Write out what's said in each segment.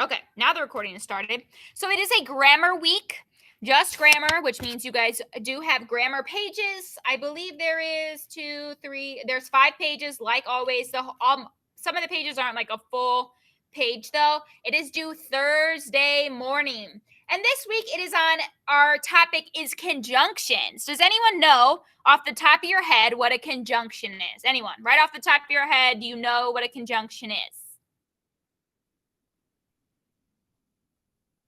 Okay, now the recording has started. So it is a grammar week, just grammar, which means you guys do have grammar pages. I believe there is there's 5 pages, like always. Some of the pages aren't like a full page, though. It is due Thursday morning. And this week it is on, our topic is conjunctions. Does anyone know off the top of your head what a conjunction is? Anyone? Right off the top of your head, do you know what a conjunction is?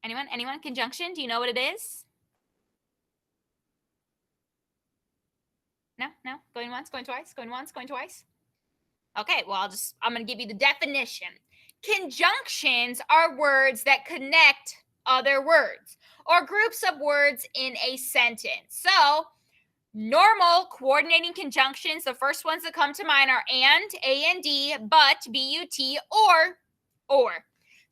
Anyone? Anyone? Conjunction? Do you know what it is? No? No? Going once, going twice, going once, going twice? Okay, well, I'm going to give you the definition. Conjunctions are words that connect other words or groups of words in a sentence. So, normal coordinating conjunctions, the first ones that come to mind are and, A-N-D, but, B-U-T, or.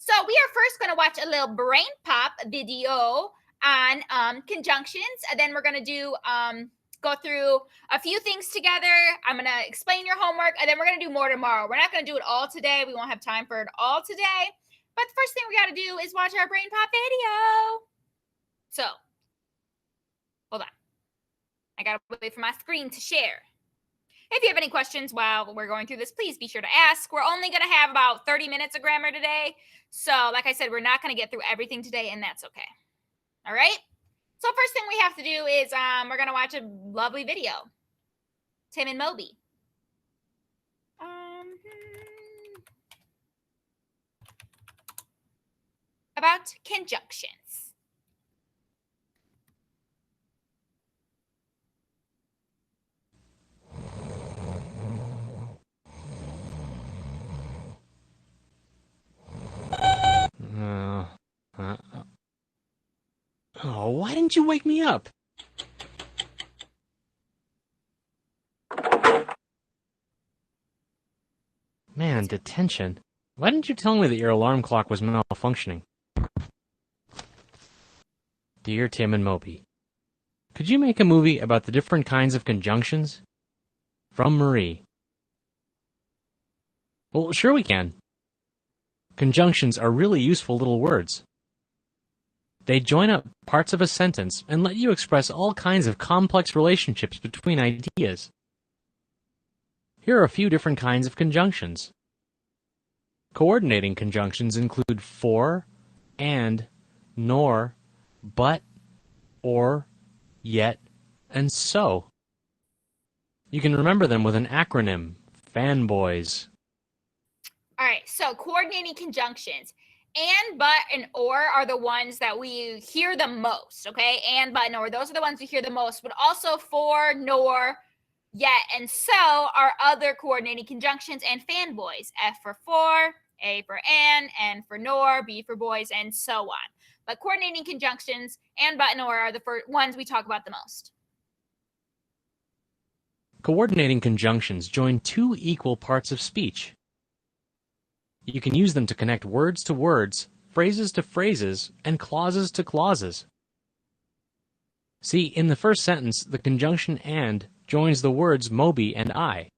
So we are first going to watch a little brain pop video on conjunctions, and then we're going to go through a few things together. I'm going to explain your homework, and then we're going to do more tomorrow. We're not going to do it all today. We won't have time for it all today. But the first thing we got to do is watch our brain pop video. So, hold on. I got to wait for my screen to share. If you have any questions while we're going through this, please be sure to ask. We're only going to have about 30 minutes of grammar today. So, like I said, we're not going to get through everything today, and that's okay. All right? So, first thing we have to do is we're going to watch a lovely video. Tim and Moby. About conjunctions. Oh, why didn't you wake me up? Man, detention. Why didn't you tell me that your alarm clock was malfunctioning? Dear Tim and Moby, could you make a movie about the different kinds of conjunctions? From Marie. Well, sure we can. Conjunctions are really useful little words. They join up parts of a sentence and let you express all kinds of complex relationships between ideas. Here are a few different kinds of conjunctions. Coordinating conjunctions include for, and, nor, but, or, yet, and so. You can remember them with an acronym, fanboys. All right, so coordinating conjunctions. And, but, and or are the ones that we hear the most, okay? And, but, and or, those are the ones we hear the most, but also for, nor, yet, and so are other coordinating conjunctions and fanboys. F for, A for N for nor, B for boys, and so on. But coordinating conjunctions and, but, and or are the ones we talk about the most. Coordinating conjunctions join two equal parts of speech. You can use them to connect words to words, phrases to phrases, and clauses to clauses. See, in the first sentence, the conjunction and joins the words Moby and I.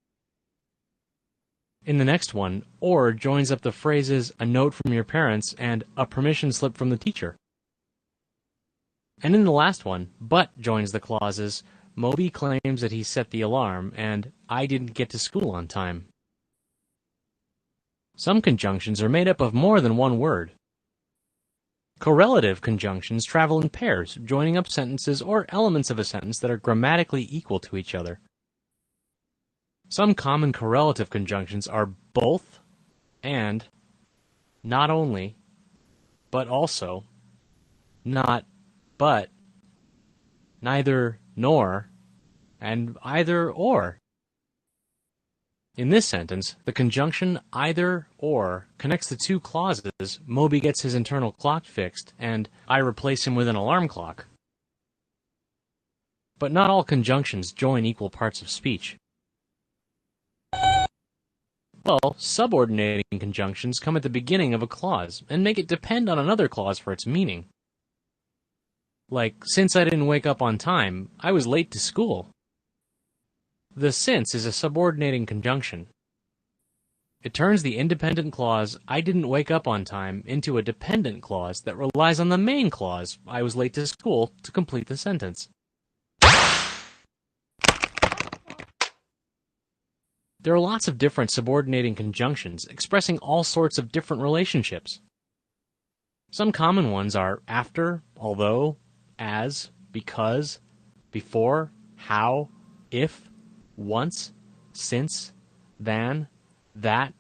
In the next one, or joins up the phrases a note from your parents and a permission slip from the teacher. And in the last one, but joins the clauses Moby claims that he set the alarm and I didn't get to school on time. Some conjunctions are made up of more than one word. Correlative conjunctions travel in pairs, joining up sentences or elements of a sentence that are grammatically equal to each other. Some common correlative conjunctions are both, and, not only, but also, not, but, neither, nor, and either, or. In this sentence, the conjunction either or connects the two clauses Moby gets his internal clock fixed and I replace him with an alarm clock. But not all conjunctions join equal parts of speech. Well, subordinating conjunctions come at the beginning of a clause and make it depend on another clause for its meaning. Like, since I didn't wake up on time, I was late to school. The since is a subordinating conjunction. It turns the independent clause, I didn't wake up on time, into a dependent clause that relies on the main clause, I was late to school, to complete the sentence. There are lots of different subordinating conjunctions expressing all sorts of different relationships. Some common ones are after, although, as, because, before, how, if, once, since, than, that,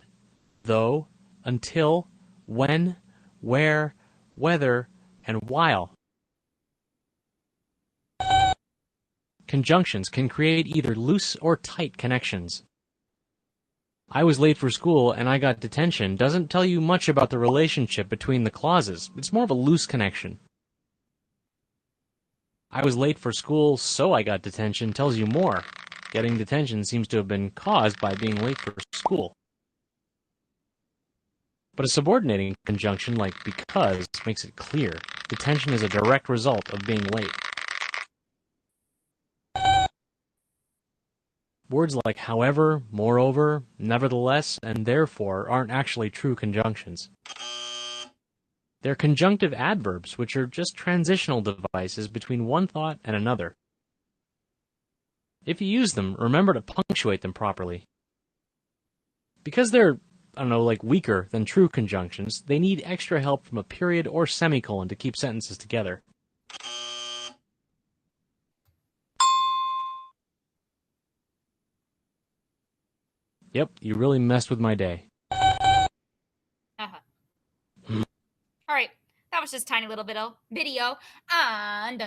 though, until, when, where, whether, and while. Conjunctions can create either loose or tight connections. I was late for school and I got detention doesn't tell you much about the relationship between the clauses. It's more of a loose connection. I was late for school, so I got detention tells you more. Getting detention seems to have been caused by being late for school. But a subordinating conjunction like because makes it clear. Detention is a direct result of being late. Words like however, moreover, nevertheless, and therefore aren't actually true conjunctions. They're conjunctive adverbs, which are just transitional devices between one thought and another. If you use them, remember to punctuate them properly. Because they're, like weaker than true conjunctions, they need extra help from a period or semicolon to keep sentences together. Yep, you really messed with my day. All right, that was just a tiny little video on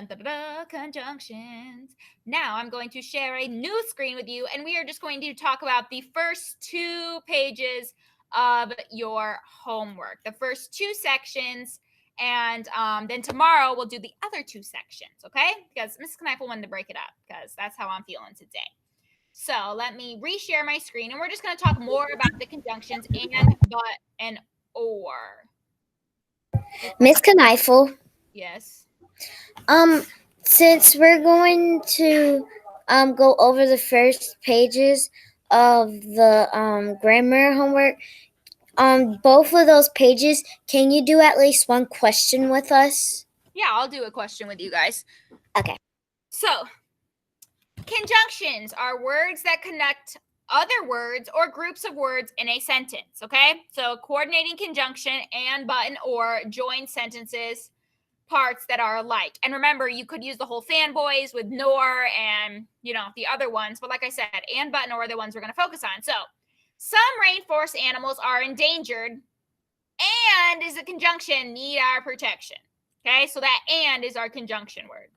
conjunctions. Now I'm going to share a new screen with you, and we are just going to talk about the first 2 pages of your homework, the first 2 sections, and then tomorrow we'll do the other 2 sections, okay? Because Mrs. Kneifel wanted to break it up, because that's how I'm feeling today. So let me reshare my screen, and we're just going to talk more about the conjunctions and, but, and or. Miss Kneifel. Yes. Since we're going to go over the first pages of the grammar homework, both of those pages, can you do at least one question with us? Yeah, I'll do a question with you guys. Okay. So, conjunctions are words that connect other words or groups of words in a sentence, okay? So, coordinating conjunction and, but, and or join sentences, parts that are alike. And remember, you could use the whole fanboys with nor and, the other ones. But like I said, and, but, and or are the ones we're going to focus on. So, some rainforest animals are endangered and is a conjunction, need our protection. Okay, so that and is our conjunction word.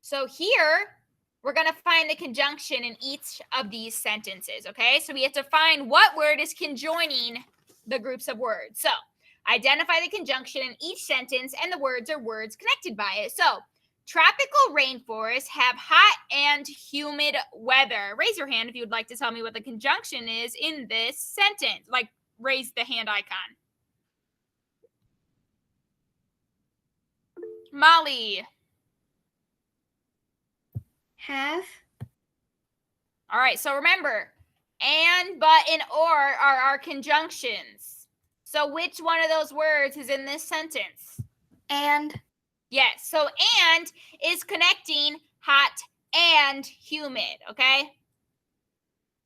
So here, we're going to find the conjunction in each of these sentences, okay? So we have to find what word is conjoining the groups of words. So identify the conjunction in each sentence, and the words are words connected by it. So tropical rainforests have hot and humid weather. Raise your hand if you would like to tell me what the conjunction is in this sentence. Like, raise the hand icon. Molly. Have. All right, so remember, and, but, and or are our conjunctions. So which one of those words is in this sentence? And. Yes, so and is connecting hot and humid, okay?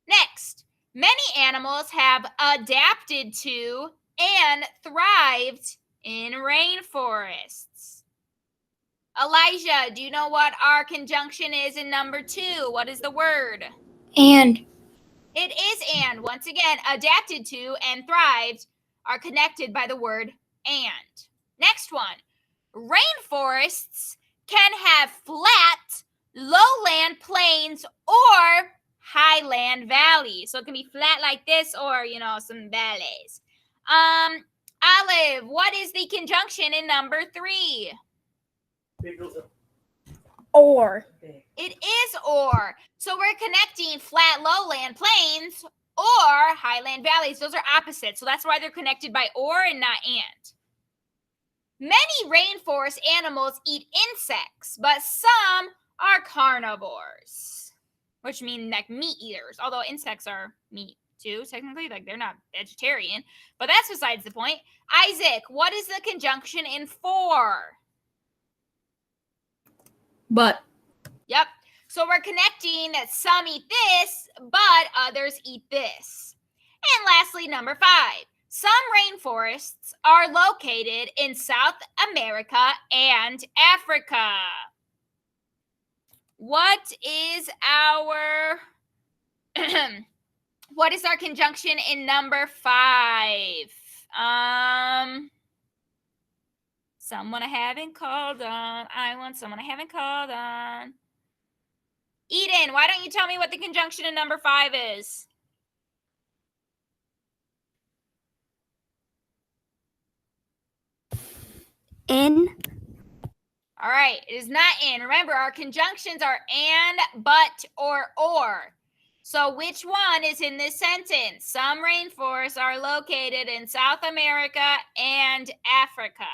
Next, many animals have adapted to and thrived in rainforests. Elijah, do you know what our conjunction is in number 2? What is the word? And. It is and. Once again, adapted to and thrived are connected by the word and. Next one. Rainforests can have flat, lowland plains or highland valleys. So it can be flat like this or, some valleys. Olive, what is the conjunction in number 3? Or. It is or. So we're connecting flat lowland plains or highland valleys. Those are opposites. So that's why they're connected by or and not and. Many rainforest animals eat insects, but some are carnivores, which mean like meat eaters, although insects are meat too, technically. Like, they're not vegetarian, but that's besides the point. Isaac, what is the conjunction in for? But. Yep. So we're connecting that some eat this, but others eat this. And lastly, number 5. Some rainforests are located in South America and Africa. What is our what is our conjunction in number 5? Someone I haven't called on. I want someone I haven't called on. Eden, why don't you tell me what the conjunction in number 5 is? In. All right, it is not in. Remember, our conjunctions are and, but, or. So which one is in this sentence? Some rainforests are located in South America and Africa.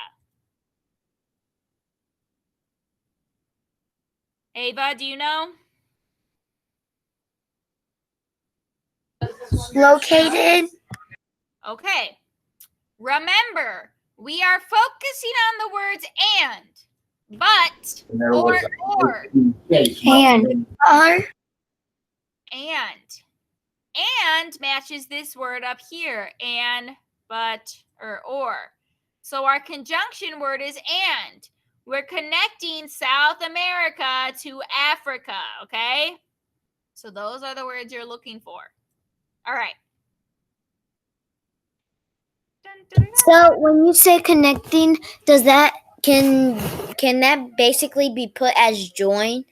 Ava, do you know? Located. Okay. Remember, we are focusing on the words and, but, or. And. Are. And matches this word up here, and, but, or. So our conjunction word is and. We're connecting South America to Africa, okay? So those are the words you're looking for. All right. Dun, dun, dun. So when you say connecting, does that can that basically be put as join?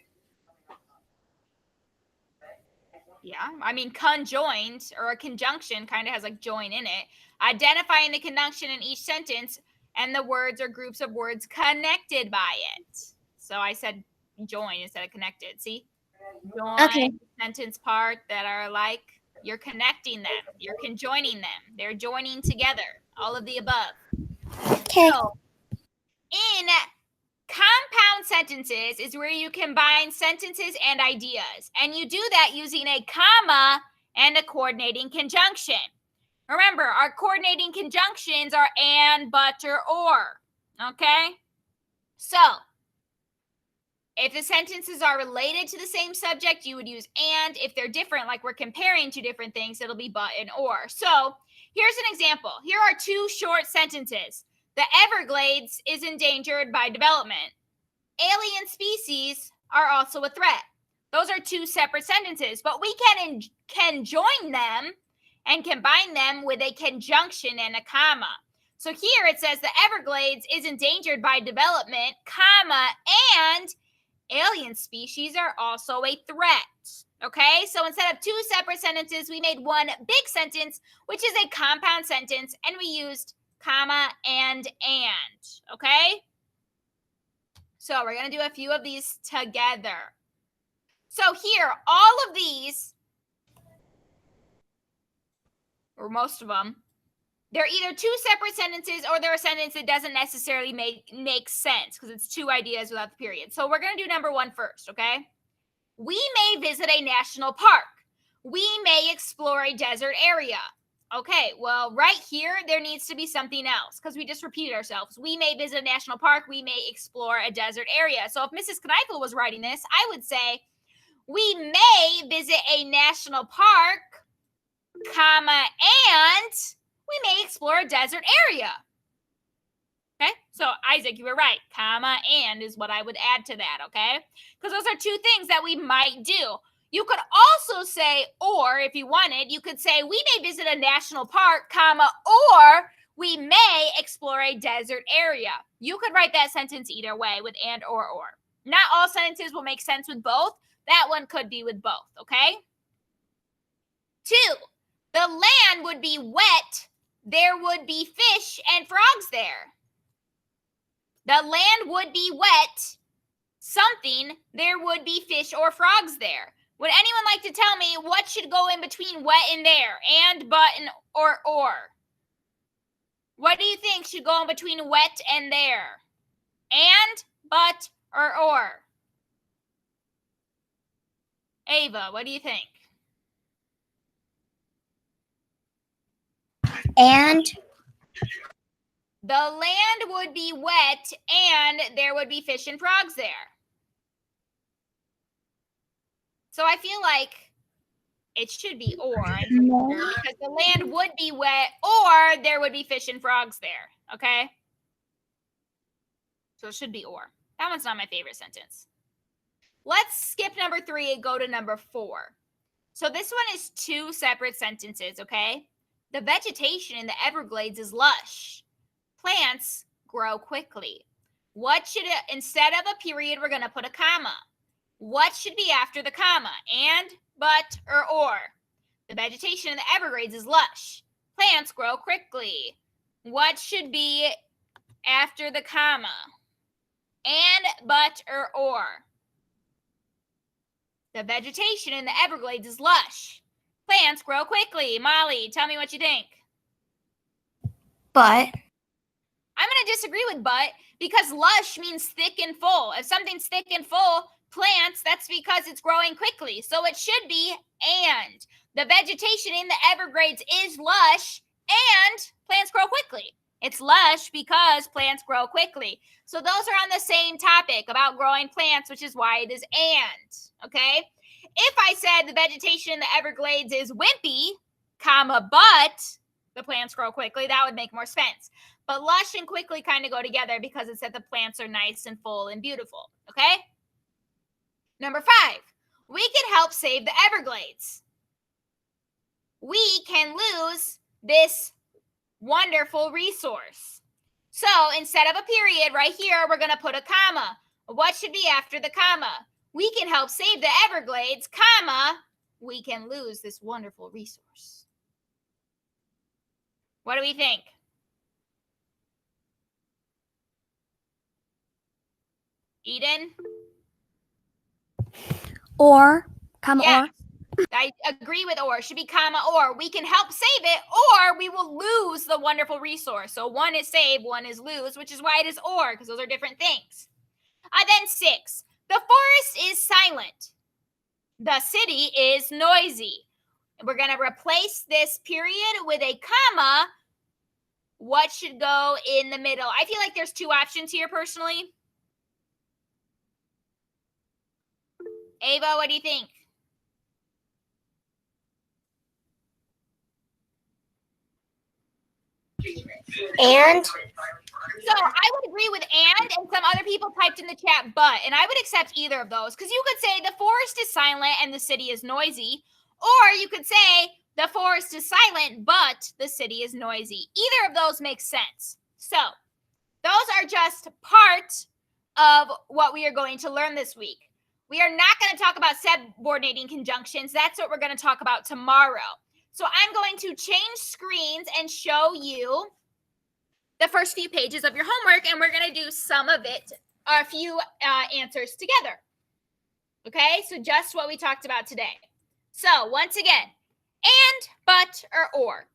Yeah, I mean, conjoined or a conjunction kind of has like join in it. Identifying the conjunction in each sentence and the words or groups of words connected by it. So I said join instead of connected. See? Join, Okay. sentence part that are like you're connecting them. You're conjoining them. They're joining together. All of the above. Okay. So, in compound sentences is where you combine sentences and ideas. And you do that using a comma and a coordinating conjunction. Remember, our coordinating conjunctions are and, but, or. Okay? So, if the sentences are related to the same subject, you would use and. If they're different, like we're comparing two different things, it'll be but and or. So, here's an example. Here are 2 short sentences. The Everglades is endangered by development. Alien species are also a threat. Those are 2 separate sentences, but we can join them and combine them with a conjunction and a comma. So here it says the Everglades is endangered by development, comma, and alien species are also a threat. Okay, so instead of 2 separate sentences, we made one big sentence, which is a compound sentence, and we used comma and. Okay? So we're going to do a few of these together. So here, all of these, or most of them, they're either 2 separate sentences or they're a sentence that doesn't necessarily make sense because it's 2 ideas without the period. So we're going to do number 1 first, okay? We may visit a national park. We may explore a desert area. Okay, well, right here, there needs to be something else because we just repeated ourselves. We may visit a national park. We may explore a desert area. So if Mrs. Kneifel was writing this, I would say, we may visit a national park, comma, and we may explore a desert area. Okay, so Isaac, you were right. Comma and is what I would add to that, okay? Because those are 2 things that we might do. You could also say, or if you wanted, you could say, we may visit a national park, comma, or we may explore a desert area. You could write that sentence either way with and or. Not all sentences will make sense with both. That one could be with both, okay? 2, the land would be wet. There would be fish and frogs there. The land would be wet. Something, there would be fish or frogs there. Would anyone like to tell me what should go in between wet and there? And, but, and, or. What do you think should go in between wet and there? And, but, or. Ava, what do you think? And The land would be wet and there would be fish and frogs there. So I feel like it should be or. Because the land would be wet or there would be fish and frogs there. Okay? So it should be or. That one's not my favorite sentence. Let's skip number 3 and go to number 4. So this one is 2 separate sentences, okay? The vegetation in the Everglades is lush. Plants grow quickly. What should it, instead of a period, we're going to put a comma. What should be after the comma? And, but, or? The vegetation in the Everglades is lush. Plants grow quickly. What should be after the comma? And, but, or? The vegetation in the Everglades is lush. Plants grow quickly. Molly, tell me what you think. but I'm going to disagree with but because lush means thick and full. If something's thick and full, plants, that's because it's growing quickly. So it should be and. The vegetation in the Everglades is lush and plants grow quickly. It's lush because plants grow quickly. So those are on the same topic about growing plants, which is why it is and. Okay? If I said the vegetation in the Everglades is wimpy, comma, but the plants grow quickly, that would make more sense. But lush and quickly kind of go together because it said the plants are nice and full and beautiful. Okay? Number 5, we can help save the Everglades. We can lose this wonderful resource. So instead of a period right here, we're going to put a comma. What should be after the comma? We can help save the Everglades, comma, we can lose this wonderful resource. What do we think? Eden? Or, comma, Yeah. or. I agree with or. Should be comma or. We can help save it or we will lose the wonderful resource. So one is save, one is lose, which is why it is or, because those are different things. Then 6. The forest is silent. The city is noisy. We're going to replace this period with a comma. What should go in the middle? I feel like there's 2 options here personally. Ava, what do you think? and So I would agree with and some other people typed in the chat but, and I would accept either of those because you could say the forest is silent and the city is noisy, or you could say the forest is silent but the city is noisy. Either of those makes sense. So those are just part of what we are going to learn this week. We are not going to talk about subordinating conjunctions. That's what we're going to talk about tomorrow. So I'm going to change screens and show you the first few pages of your homework, and we're going to do some of it, a few answers together. Okay, so just what we talked about today. So once again, and, but, or.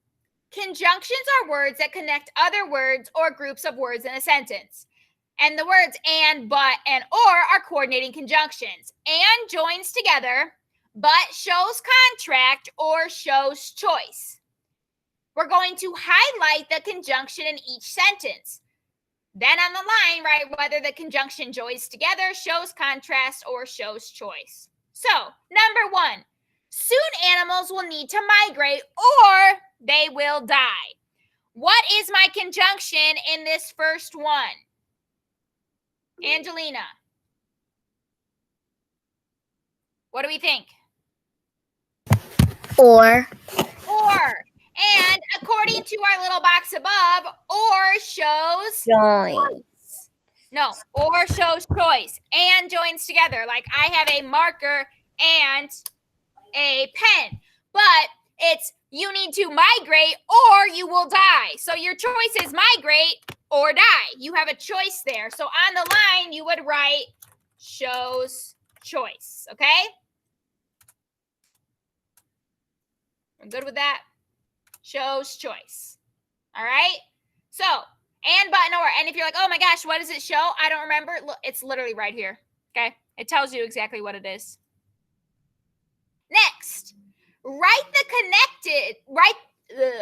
Conjunctions are words that connect other words or groups of words in a sentence. And the words and, but, and or are coordinating conjunctions. And joins together, but shows contract or shows choice. We're going to highlight the conjunction in each sentence. Then on the line, write whether the conjunction joins together, shows contrast, or shows choice. So, number 1, soon animals will need to migrate or they will die. What is my conjunction in this first one? Angelina. What do we think? or Or. And according to our little box above, or shows join. no, or shows choice and joins together. Like I have a marker and a pen, but it's you need to migrate or you will die. So your choice is migrate or die. You have a choice there. So on the line, you would write shows choice. Okay? I'm good with that. Shows choice. All right? So, and, but, and, or. And if you're like, oh my gosh, what does it show? I don't remember. Look, it's literally right here. Okay? It tells you exactly what it is. Next, write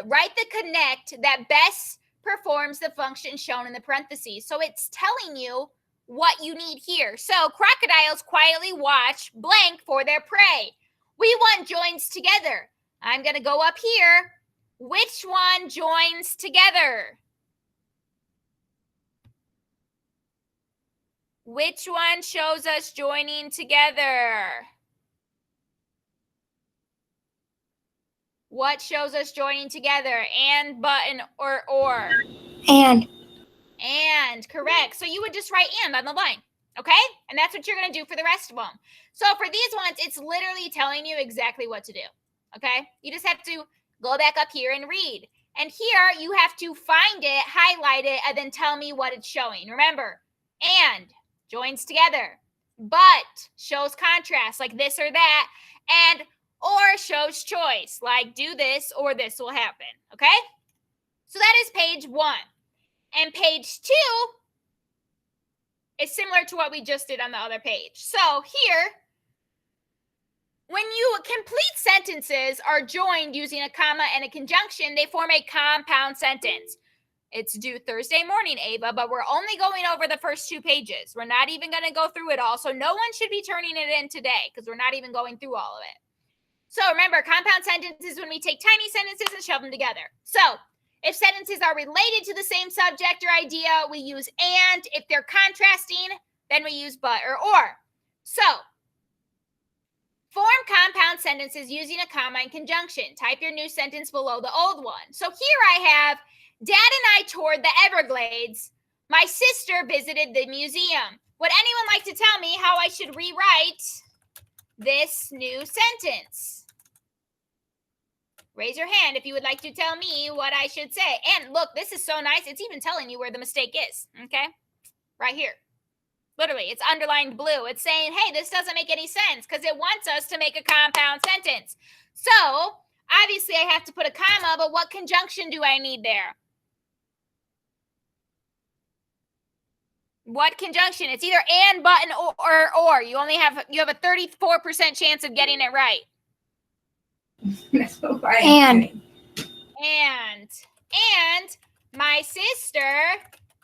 write the connect that best performs the function shown in the parentheses. So it's telling you what you need here. So crocodiles quietly watch blank for their prey. We want joins together. I'm going to go up here. Which one joins together? Which one shows us joining together? What shows us joining together? And, button, or? And. And, correct. So you would just write and on the line, okay? And that's what you're going to do for the rest of them. So for these ones, it's literally telling you exactly what to do, okay? You just have to go back up here and read. And here you have to find it, highlight it, and then tell me what it's showing. Remember, and joins together, but shows contrast like this or that, and or shows choice like do this or this will happen, okay? So that is page 1. And page 2 is similar to what we just did on the other page. So here, when you complete sentences are joined using a comma and a conjunction, they form a compound sentence. It's due Thursday morning, Ava, but we're only going over the first 2 pages. We're not even going to go through it all. So no one should be turning it in today because we're not even going through all of it. So remember, compound sentences when we take tiny sentences and shove them together. So if sentences are related to the same subject or idea, we use and. If they're contrasting, then we use but or. So form compound sentences using a comma and conjunction. Type your new sentence below the old one. So here I have, Dad and I toured the Everglades. My sister visited the museum. Would anyone like to tell me how I should rewrite this new sentence? Raise your hand if you would like to tell me what I should say. And look, this is so nice. It's even telling you where the mistake is, okay? Right here. Literally, it's underlined blue. It's saying, hey, this doesn't make any sense because it wants us to make a compound sentence. So, obviously, I have to put a comma, but what conjunction do I need there? What conjunction? It's either and, but, or. You have a 34% chance of getting it right. And. And my sister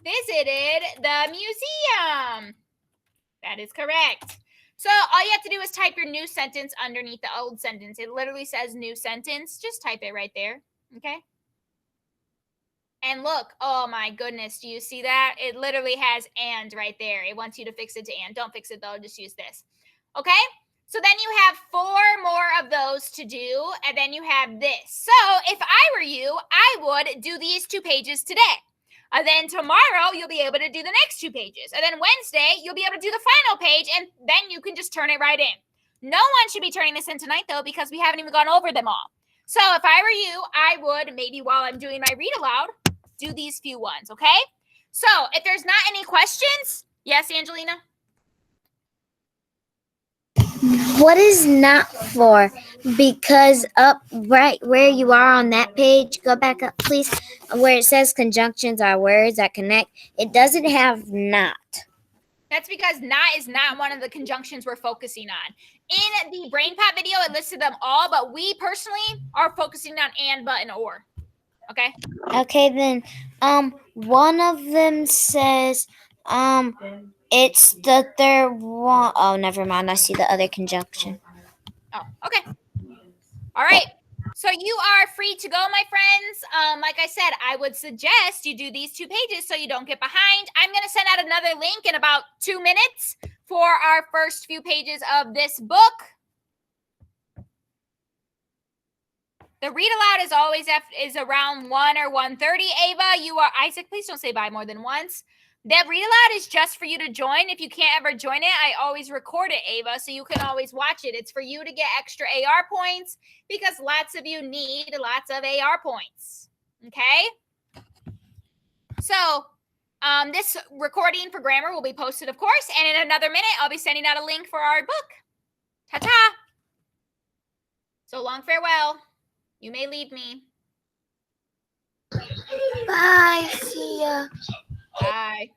visited the museum. That is correct. So all you have to do is type your new sentence underneath the old sentence. It literally says new sentence. Just type it right there. Okay. And look, oh my goodness, do you see that? It literally has and right there. It wants you to fix it to and. Don't fix it though, just use this. Okay? So then you have 4 more of those to do, and then you have this. So if I were you, I would do these 2 pages today. And then tomorrow, you'll be able to do the next 2 pages. And then Wednesday, you'll be able to do the final page, and then you can just turn it right in. No one should be turning this in tonight, though, because we haven't even gone over them all. So if I were you, I would, maybe while I'm doing my read aloud, do these few ones, okay? So if there's not any questions, yes, Angelina? What is not for? Because up right where you are on that page, go back up, please, where it says conjunctions are words that connect. It doesn't have not. That's because not is not one of the conjunctions we're focusing on. In the BrainPop video, it listed them all, but we personally are focusing on and, but, and or. Okay? Okay, then, one of them says, it's the third one. Oh, never mind. I see the other conjunction. Oh, okay. All right. So you are free to go, my friends. Like I said, I would suggest you do these 2 pages so you don't get behind. I'm going to send out another link in about 2 minutes for our first few pages of this book. The read aloud is always is around 1 or 1:30. Ava, you are Isaac. Please don't say bye more than once. That read aloud is just for you to join. If you can't ever join it, I always record it, Ava, so you can always watch it. It's for you to get extra AR points because lots of you need lots of AR points. Okay? So this recording for grammar will be posted, of course, and in another minute, I'll be sending out a link for our book. Ta-ta! So long, farewell. You may leave me. Bye. See ya. Bye.